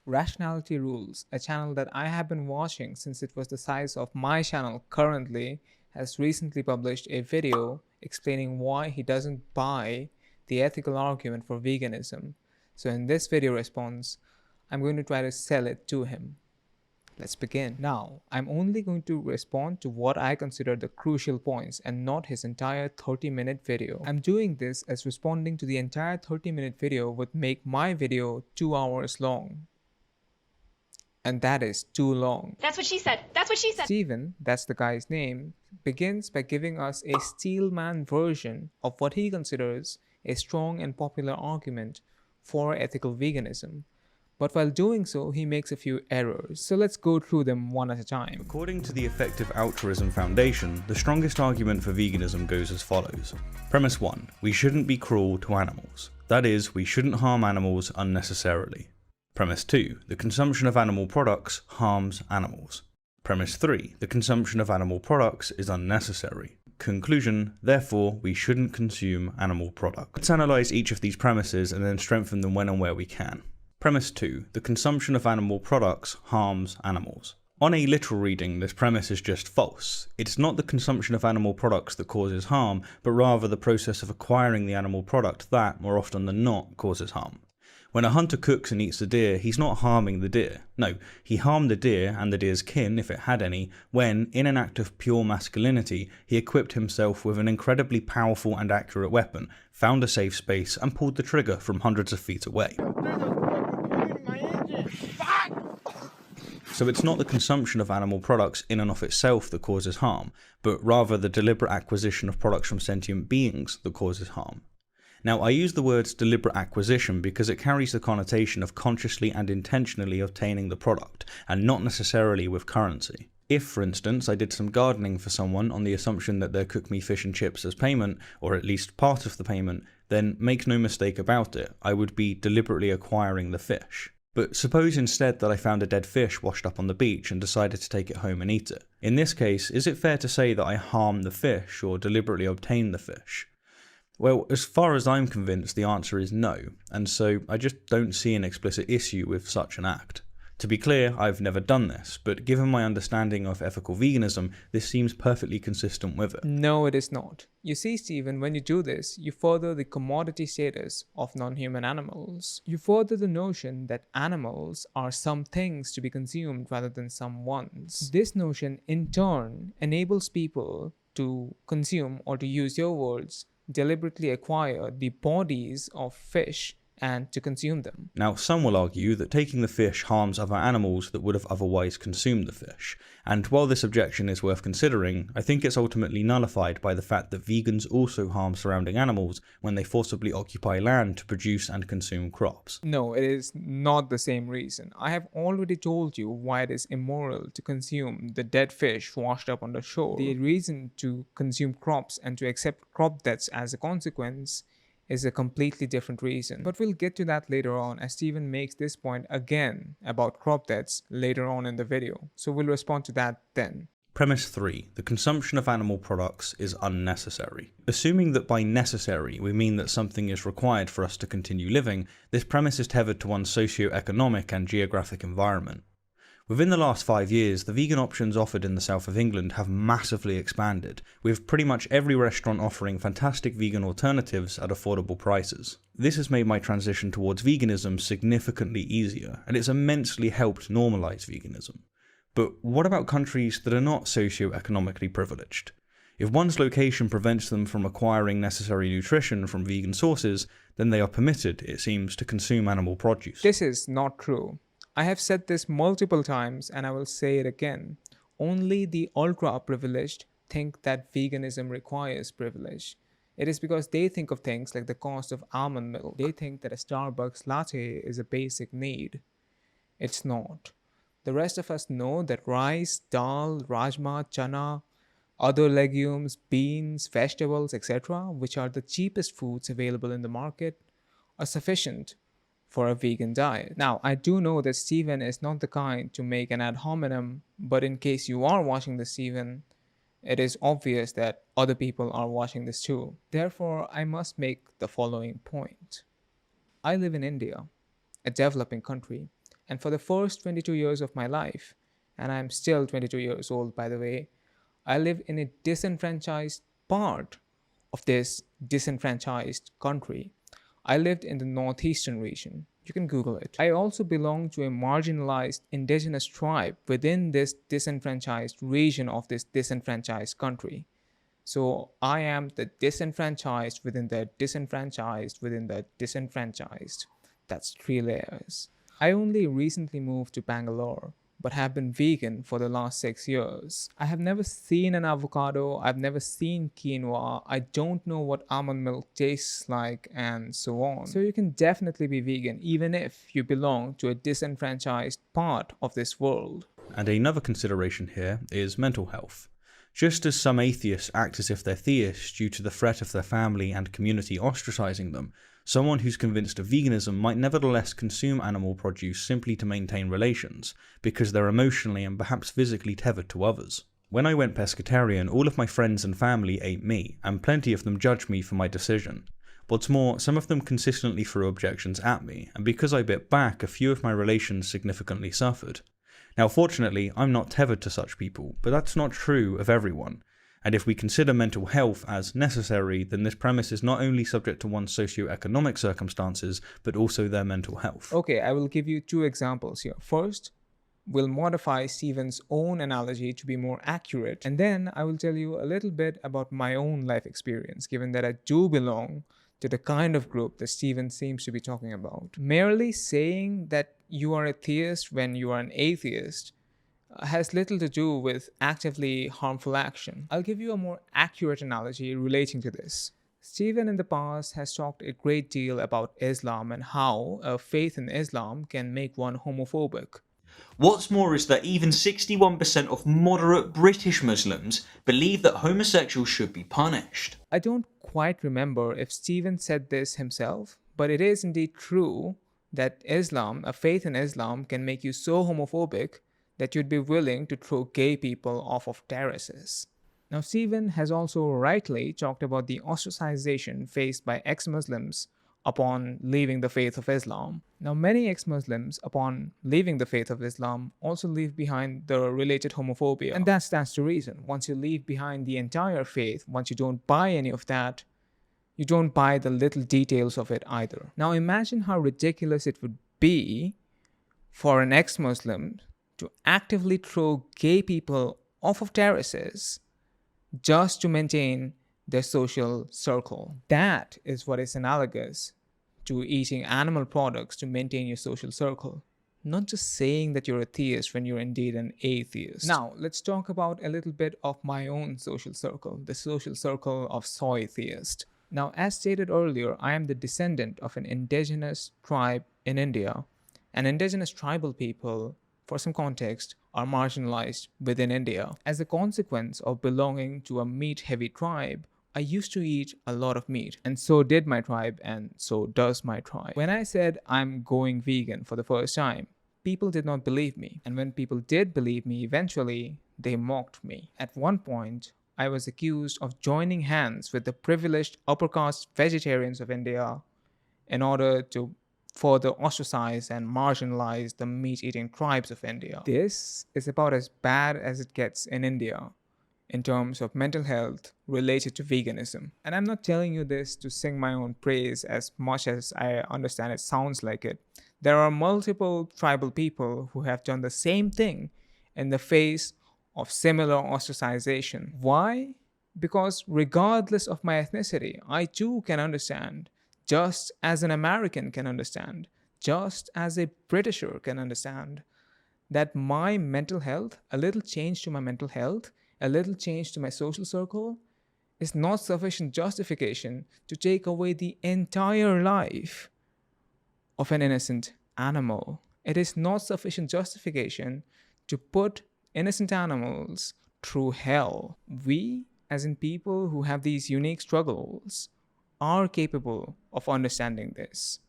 Rationality Rules, a channel that I have been watching since it was the size of my channel currently, has recently published a video explaining why he doesn't buy the ethical argument for veganism. So in this video response, I'm going to try to sell it to him. Let's begin. Now, I'm only going to respond to what I consider the crucial points and not his entire 30-minute video. I'm doing this as responding to the entire 30-minute video would make my video 2 hours long. And that is too long. That's what she said. That's what she said. Stephen, that's the guy's name, begins by giving us a Steelman version of what he considers a strong and popular argument for ethical veganism. But while doing so, he makes a few errors. So let's go through them one at a time. According to the Effective Altruism Foundation, the strongest argument for veganism goes as follows. Premise 1. We shouldn't be cruel to animals. That is, we shouldn't harm animals unnecessarily. Premise 2. The consumption of animal products harms animals. Premise 3. The consumption of animal products is unnecessary. Conclusion, therefore, we shouldn't consume animal products. Let's analyse each of these premises and then strengthen them when and where we can. Premise 2. The consumption of animal products harms animals. On a literal reading, this premise is just false. It's not the consumption of animal products that causes harm, but rather the process of acquiring the animal product that, more often than not, causes harm. When a hunter cooks and eats the deer, he's not harming the deer. No, he harmed the deer and the deer's kin, if it had any, when, in an act of pure masculinity, he equipped himself with an incredibly powerful and accurate weapon, found a safe space, and pulled the trigger from hundreds of feet away. So it's not the consumption of animal products in and of itself that causes harm, but rather the deliberate acquisition of products from sentient beings that causes harm. Now, I use the words deliberate acquisition because it carries the connotation of consciously and intentionally obtaining the product, and not necessarily with currency. If, for instance, I did some gardening for someone on the assumption that they'll cook me fish and chips as payment, or at least part of the payment, then make no mistake about it, I would be deliberately acquiring the fish. But suppose instead that I found a dead fish washed up on the beach and decided to take it home and eat it. In this case, is it fair to say that I harm the fish or deliberately obtain the fish? Well, as far as I'm convinced, the answer is no, and so I just don't see an explicit issue with such an act. To be clear, I've never done this, but given my understanding of ethical veganism, this seems perfectly consistent with it. No, it is not. You see, Stephen, when you do this, you further the commodity status of non-human animals. You further the notion that animals are some things to be consumed rather than some ones. This notion, in turn, enables people to consume, or to use your words, deliberately acquire the bodies of fish and to consume them. Now, some will argue that taking the fish harms other animals that would have otherwise consumed the fish, and while this objection is worth considering, I think it's ultimately nullified by the fact that vegans also harm surrounding animals when they forcibly occupy land to produce and consume crops. No, it is not the same reason. I have already told you why it is immoral to consume the dead fish washed up on the shore. The reason to consume crops and to accept crop deaths as a consequence is a completely different reason. But we'll get to that later on, as Stephen makes this point again about crop deaths later on in the video. So we'll respond to that then. Premise 3. The consumption of animal products is unnecessary. Assuming that by necessary we mean that something is required for us to continue living, this premise is tethered to one's socio-economic and geographic environment. Within the last 5 years, the vegan options offered in the south of England have massively expanded, with pretty much every restaurant offering fantastic vegan alternatives at affordable prices. This has made my transition towards veganism significantly easier, and it's immensely helped normalise veganism. But what about countries that are not socio-economically privileged? If one's location prevents them from acquiring necessary nutrition from vegan sources, then they are permitted, it seems, to consume animal produce. This is not true. I have said this multiple times and I will say it again. Only the ultra-privileged think that veganism requires privilege. It is because they think of things like the cost of almond milk. They think that a Starbucks latte is a basic need. It's not. The rest of us know that rice, dal, rajma, chana, other legumes, beans, vegetables, etc., which are the cheapest foods available in the market, are sufficient for a vegan diet. Now, I do know that Stephen is not the kind to make an ad hominem, but in case you are watching this, Stephen, it is obvious that other people are watching this too. Therefore, I must make the following point. I live in India, a developing country, And for the first 22 years of my life, and I'm still 22 years old by the way, I lived in a disenfranchised part of this disenfranchised country. I lived in the northeastern region. You can Google it. I also belong to a marginalized indigenous tribe within this disenfranchised region of this disenfranchised country. So I am the disenfranchised within the disenfranchised within the disenfranchised. That's three layers. I only recently moved to Bangalore, but have been vegan for the last 6 years. I have never seen an avocado, I've never seen quinoa, I don't know what almond milk tastes like, and so on. So you can definitely be vegan even if you belong to a disenfranchised part of this world. And another consideration here is mental health. Just as some atheists act as if they're theists due to the threat of their family and community ostracizing them, someone who's convinced of veganism might nevertheless consume animal produce simply to maintain relations, because they're emotionally and perhaps physically tethered to others. When I went pescatarian, all of my friends and family ate meat, and plenty of them judged me for my decision. What's more, some of them consistently threw objections at me, and because I bit back, a few of my relations significantly suffered. Now fortunately, I'm not tethered to such people, but that's not true of everyone. And if we consider mental health as necessary, then this premise is not only subject to one's socio-economic circumstances, but also their mental health. Okay, I will give you two examples here. First, we'll modify Stephen's own analogy to be more accurate, and then I will tell you a little bit about my own life experience, given that I do belong to the kind of group that Stephen seems to be talking about. Merely saying that you are a theist when you are an atheist has little to do with actively harmful action. I'll give you a more accurate analogy relating to this. Stephen in the past has talked a great deal about Islam and how a faith in Islam can make one homophobic. What's more is that even 61% of moderate British Muslims believe that homosexuals should be punished. I don't quite remember if Stephen said this himself, but it is indeed true that Islam, a faith in Islam, can make you so homophobic that you'd be willing to throw gay people off of terraces. Now, Stephen has also rightly talked about the ostracization faced by ex-Muslims upon leaving the faith of Islam. Now, many ex-Muslims, upon leaving the faith of Islam, also leave behind the related homophobia. And that's the reason. Once you leave behind the entire faith, once you don't buy any of that, you don't buy the little details of it either. Now, imagine how ridiculous it would be for an ex-Muslim to actively throw gay people off of terraces just to maintain their social circle. That is what is analogous to eating animal products to maintain your social circle. Not just saying that you're a theist when you're indeed an atheist. Now, let's talk about a little bit of my own social circle, the social circle of Soytheist. Now, as stated earlier, I am the descendant of an indigenous tribe in India, and indigenous tribal people, for some context, are marginalized within India. As a consequence of belonging to a meat-heavy tribe, I used to eat a lot of meat, and so did my tribe, and so does my tribe. When I said I'm going vegan for the first time, people did not believe me, and when people did believe me eventually, they mocked me. At one point, I was accused of joining hands with the privileged upper caste vegetarians of India in order to further ostracize and marginalize the meat-eating tribes of India. This is about as bad as it gets in India in terms of mental health related to veganism. And I'm not telling you this to sing my own praise as much as I understand it sounds like it. There are multiple tribal people who have done the same thing in the face of similar ostracization. Why? Because regardless of my ethnicity, I too can understand, just as an American can understand, just as a Britisher can understand, that my mental health, a little change to my mental health, a little change to my social circle, is not sufficient justification to take away the entire life of an innocent animal. It is not sufficient justification to put innocent animals through hell. We, as in people who have these unique struggles, are capable of understanding this.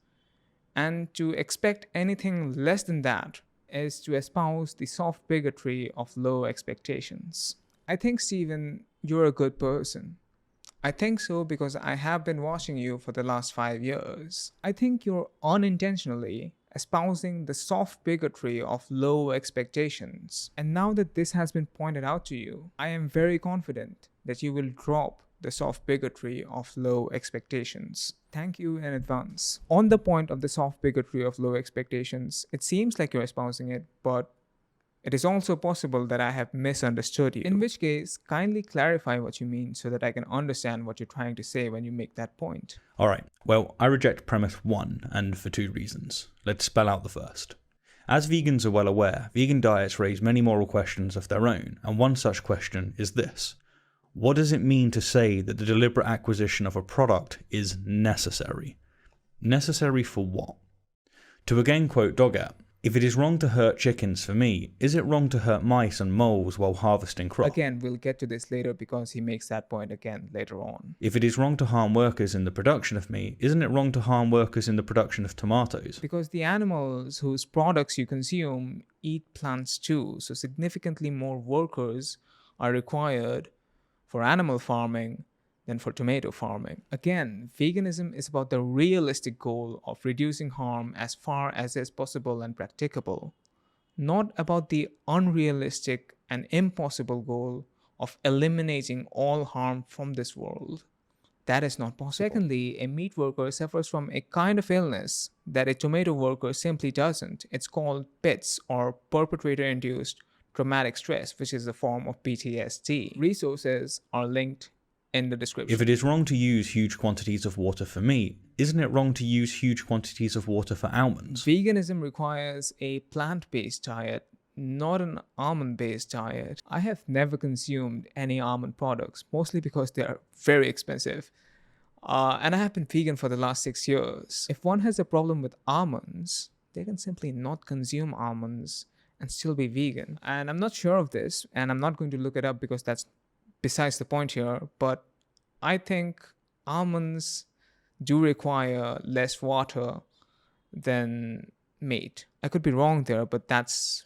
And to expect anything less than that is to espouse the soft bigotry of low expectations. I think, Stephen, you're a good person. I think so because I have been watching you for the last 5 years. I think you're unintentionally espousing the soft bigotry of low expectations. And now that this has been pointed out to you, I am very confident that you will drop the soft bigotry of low expectations. Thank you in advance. On the point of the soft bigotry of low expectations, it seems like you're espousing it, but it is also possible that I have misunderstood you. In which case, kindly clarify what you mean so that I can understand what you're trying to say when you make that point. Alright, well, I reject premise 1, and for 2 reasons. Let's spell out the first. As vegans are well aware, vegan diets raise many moral questions of their own, and one such question is this. What does it mean to say that the deliberate acquisition of a product is necessary? Necessary for what? To again quote Doggett, if it is wrong to hurt chickens for meat, is it wrong to hurt mice and moles while harvesting crops? Again, we'll get to this later because he makes that point again later on. If it is wrong to harm workers in the production of meat, isn't it wrong to harm workers in the production of tomatoes? Because the animals whose products you consume eat plants too, so significantly more workers are required for animal farming than for tomato farming. Again, veganism is about the realistic goal of reducing harm as far as is possible and practicable, not about the unrealistic and impossible goal of eliminating all harm from this world. That is not possible. Secondly, a meat worker suffers from a kind of illness that a tomato worker simply doesn't. It's called PITS, or perpetrator-induced traumatic stress, which is a form of PTSD. Resources are linked in the description. If it is wrong to use huge quantities of water for meat, isn't it wrong to use huge quantities of water for almonds? Veganism requires a plant-based diet, not an almond-based diet. I have never consumed any almond products, mostly because they are very expensive. And I have been vegan for the last 6 years. If one has a problem with almonds, they can simply not consume almonds and still be vegan. And I'm not sure of this, and I'm not going to look it up because that's besides the point here, but I think almonds do require less water than meat. I could be wrong there, but that's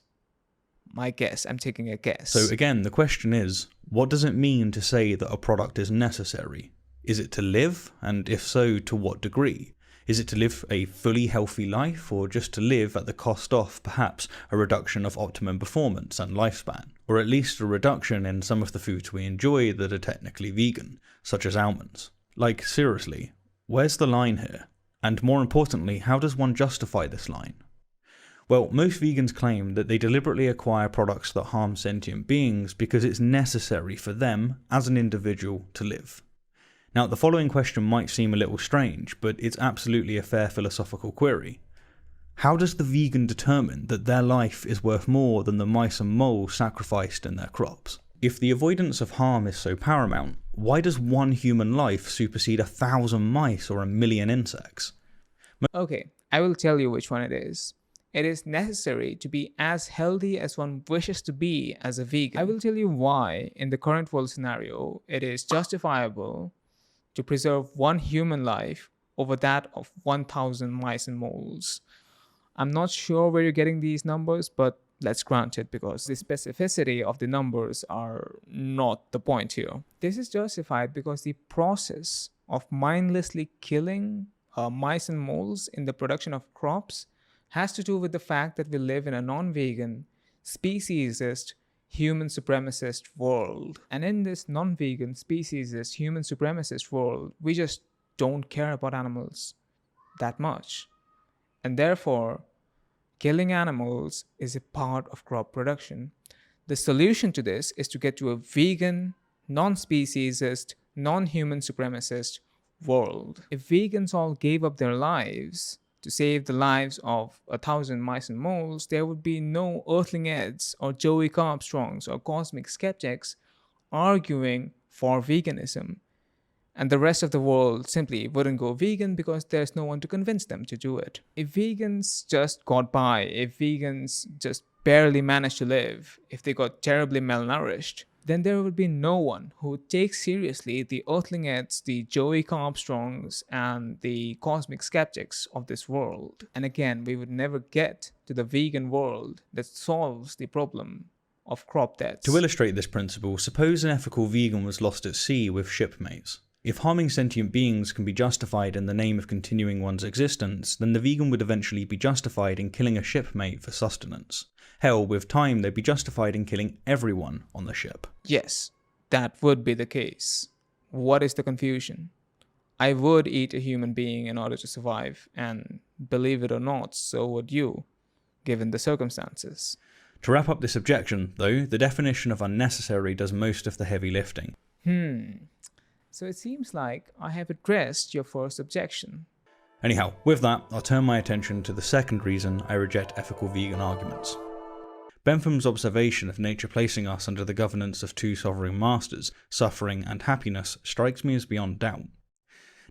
my guess. I'm taking a guess. So again, the question is, what does it mean to say that a product is necessary? Is it to live? And if so, to what degree? Is it to live a fully healthy life, or just to live at the cost of, perhaps, a reduction of optimum performance and lifespan? Or at least a reduction in some of the foods we enjoy that are technically vegan, such as almonds? Like, seriously, where's the line here? And more importantly, how does one justify this line? Well, most vegans claim that they deliberately acquire products that harm sentient beings because it's necessary for them, as an individual, to live. Now, the following question might seem a little strange, but it's absolutely a fair philosophical query. How does the vegan determine that their life is worth more than the mice and moles sacrificed in their crops? If the avoidance of harm is so paramount, why does one human life supersede 1,000 mice or 1,000,000 insects? Okay, I will tell you which one it is. It is necessary to be as healthy as one wishes to be as a vegan. I will tell you why, in the current world scenario, it is justifiable to preserve one human life over that of 1,000 mice and moles. I'm not sure where you're getting these numbers, but let's grant it because the specificity of the numbers are not the point here. This is justified because the process of mindlessly killing mice and moles in the production of crops has to do with the fact that we live in a non-vegan, speciesist, human supremacist world. And in this non-vegan, speciesist, human supremacist world, we just don't care about animals that much. And therefore, killing animals is a part of crop production. The solution to this is to get to a vegan, non-speciesist, non-human supremacist world. If vegans all gave up their lives to save the lives of 1,000 mice and moles, there would be no Earthling Eds or Joey Armstrongs or cosmic skeptics arguing for veganism. And the rest of the world simply wouldn't go vegan because there's no one to convince them to do it. If vegans just got by, if vegans just barely managed to live, if they got terribly malnourished, then there would be no one who would take seriously the Earthling Eds, the Joey Armstrongs, and the cosmic skeptics of this world. And again, we would never get to the vegan world that solves the problem of crop deaths. To illustrate this principle, suppose an ethical vegan was lost at sea with shipmates. If harming sentient beings can be justified in the name of continuing one's existence, then the vegan would eventually be justified in killing a shipmate for sustenance. Hell, with time, they'd be justified in killing everyone on the ship. Yes, that would be the case. What is the confusion? I would eat a human being in order to survive, and believe it or not, so would you, given the circumstances. To wrap up this objection, though, the definition of unnecessary does most of the heavy lifting. So it seems like I have addressed your first objection. Anyhow, with that, I'll turn my attention to the second reason I reject ethical vegan arguments. Bentham's observation of nature placing us under the governance of two sovereign masters, suffering and happiness, strikes me as beyond doubt.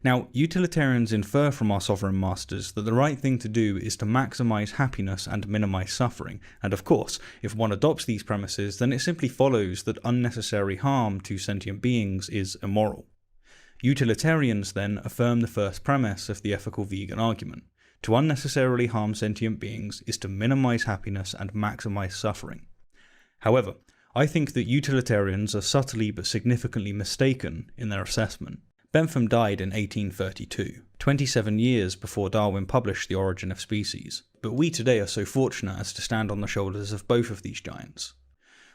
Now, utilitarians infer from our sovereign masters that the right thing to do is to maximise happiness and minimise suffering, and of course, if one adopts these premises, then it simply follows that unnecessary harm to sentient beings is immoral. Utilitarians then affirm the first premise of the ethical vegan argument. To unnecessarily harm sentient beings is to minimise happiness and maximise suffering. However, I think that utilitarians are subtly but significantly mistaken in their assessment. Bentham died in 1832, 27 years before Darwin published The Origin of Species, but we today are so fortunate as to stand on the shoulders of both of these giants.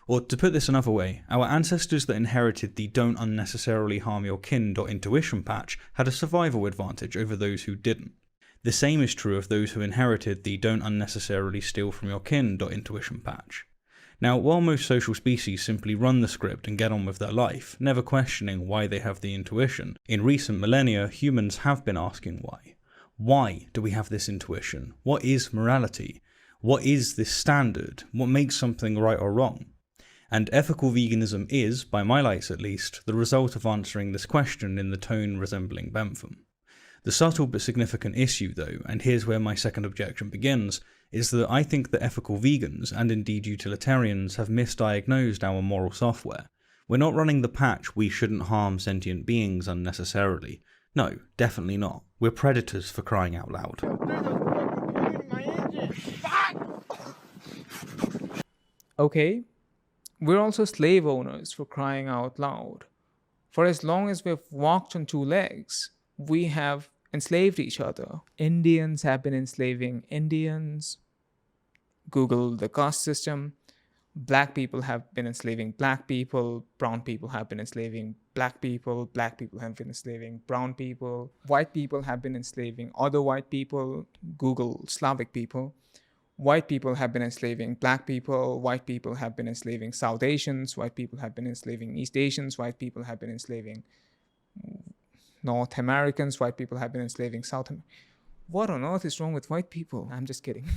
Or to put this another way, our ancestors that inherited the don't unnecessarily harm your kin intuition patch had a survival advantage over those who didn't. The same is true of those who inherited the don't unnecessarily steal from your kin intuition patch. Now, while most social species simply run the script and get on with their life, never questioning why they have the intuition, in recent millennia humans have been asking why. Why do we have this intuition? What is morality? What is this standard? What makes something right or wrong? And ethical veganism is, by my lights at least, the result of answering this question in the tone resembling Bentham. The subtle but significant issue though, and here's where my second objection begins, is that I think that ethical vegans, and indeed utilitarians, have misdiagnosed our moral software. We're not running the patch we shouldn't harm sentient beings unnecessarily. No, definitely not. We're predators for crying out loud. Okay, we're also slave owners for crying out loud. For as long as we've walked on two legs, we have enslaved each other. Indians have been enslaving Indians. Google the caste system. Black people have been enslaving black people. Brown people have been enslaving black people. Black people have been enslaving brown people. White people have been enslaving other white people. Google Slavic people. White people have been enslaving black people. White people have been enslaving South Asians. White people have been enslaving East Asians. White people have been enslaving North Americans. White people have been enslaving South Americans. What on earth is wrong with white people? I'm just kidding.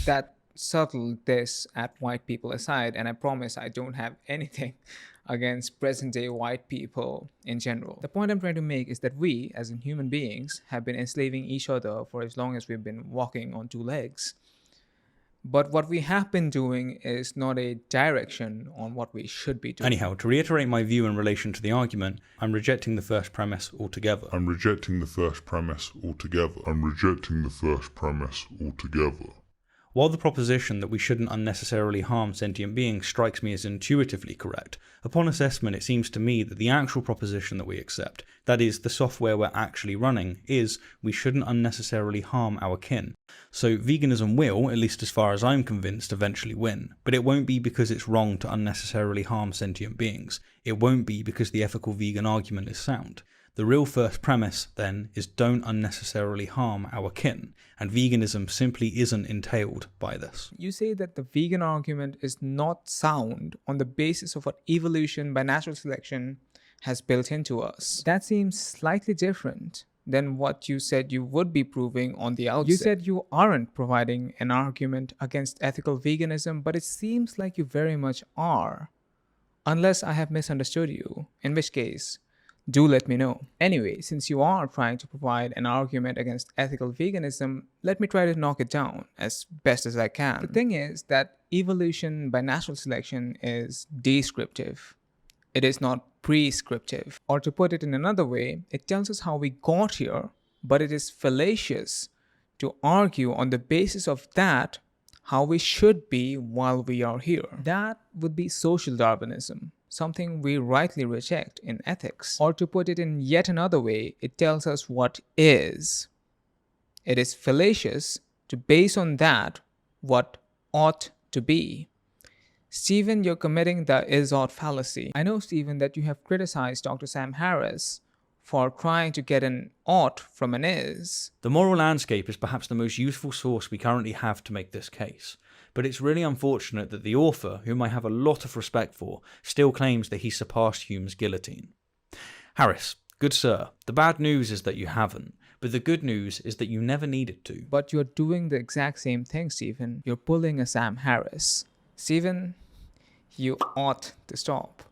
That subtle diss at white people aside, and I promise I don't have anything against present-day white people in general. The point I'm trying to make is that we, as in human beings, have been enslaving each other for as long as we've been walking on two legs. But what we have been doing is not a direction on what we should be doing. Anyhow, to reiterate my view in relation to the argument, I'm rejecting the first premise altogether. While the proposition that we shouldn't unnecessarily harm sentient beings strikes me as intuitively correct, upon assessment it seems to me that the actual proposition that we accept, that is, the software we're actually running, is we shouldn't unnecessarily harm our kin. So veganism will, at least as far as I'm convinced, eventually win, but it won't be because it's wrong to unnecessarily harm sentient beings. It won't be because the ethical vegan argument is sound. The real first premise, then, is don't unnecessarily harm our kin, and veganism simply isn't entailed by this. You say that the vegan argument is not sound on the basis of what evolution by natural selection has built into us. That seems slightly different than what you said you would be proving on the outset. You said you aren't providing an argument against ethical veganism, but it seems like you very much are. Unless I have misunderstood you, in which case, do let me know. Anyway, since you are trying to provide an argument against ethical veganism, let me try to knock it down as best as I can. The thing is that evolution by natural selection is descriptive. It is not prescriptive. Or to put it in another way, it tells us how we got here, but it is fallacious to argue on the basis of that how we should be while we are here. That would be social Darwinism. something we rightly reject in ethics. Or to put it in yet another way, it tells us what is. It is fallacious to base on that what ought to be. Stephen, you're committing the is-ought fallacy. I know, Stephen, that you have criticized Dr. Sam Harris for trying to get an ought from an is. The moral landscape is perhaps the most useful source we currently have to make this case, but it's really unfortunate that the author, whom I have a lot of respect for, still claims that he surpassed Hume's guillotine. Harris, good sir, the bad news is that you haven't, but the good news is that you never needed to. But you're doing the exact same thing, Stephen. You're pulling a Sam Harris. Stephen, you ought to stop.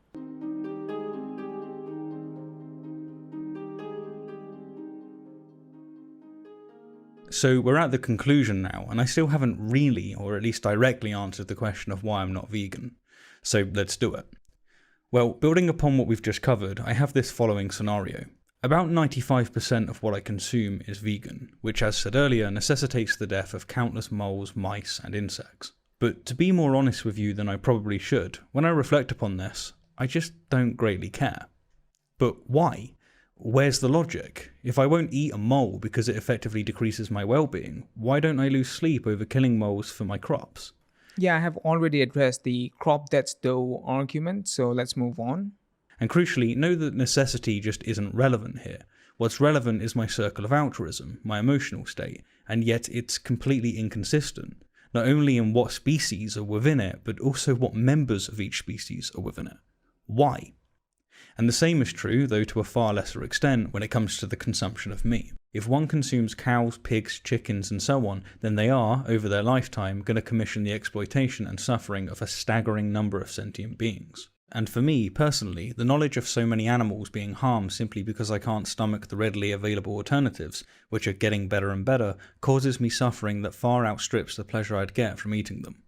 So we're at the conclusion now, and I still haven't really, or at least directly, answered the question of why I'm not vegan. So let's do it. Well, building upon what we've just covered, I have this following scenario. About 95% of what I consume is vegan, which as said earlier necessitates the death of countless moles, mice and insects. But to be more honest with you than I probably should, when I reflect upon this, I just don't greatly care. But why? Where's the logic? If I won't eat a mole because it effectively decreases my well-being, why don't I lose sleep over killing moles for my crops? Yeah, I have already addressed the crop that's dough argument, so let's move on. And crucially, know that necessity just isn't relevant here. What's relevant is my circle of altruism, my emotional state, and yet it's completely inconsistent. Not only in what species are within it, but also what members of each species are within it. Why? And the same is true, though to a far lesser extent, when it comes to the consumption of meat. If one consumes cows, pigs, chickens and so on, then they are, over their lifetime, going to commission the exploitation and suffering of a staggering number of sentient beings. And for me, personally, the knowledge of so many animals being harmed simply because I can't stomach the readily available alternatives, which are getting better and better, causes me suffering that far outstrips the pleasure I'd get from eating them.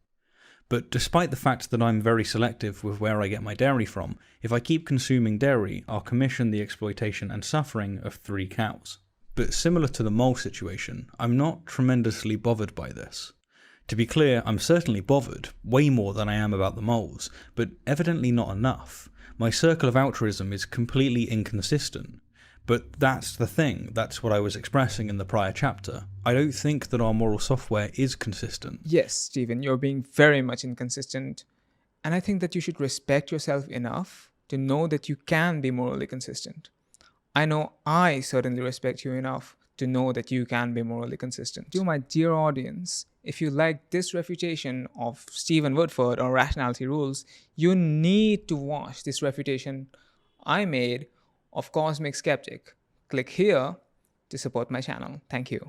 But despite the fact that I'm very selective with where I get my dairy from, if I keep consuming dairy, I'll commission the exploitation and suffering of 3 cows. But similar to the mole situation, I'm not tremendously bothered by this. To be clear, I'm certainly bothered, way more than I am about the moles, but evidently not enough. My circle of altruism is completely inconsistent. But that's the thing, that's what I was expressing in the prior chapter. I don't think that our moral software is consistent. Yes, Stephen, you're being very much inconsistent. And I think that you should respect yourself enough to know that you can be morally consistent. I know I certainly respect you enough to know that you can be morally consistent. To my dear audience, if you like this refutation of Stephen Woodford or Rationality Rules, you need to watch this refutation I made of Cosmic Skeptic. Click here to support my channel. Thank you.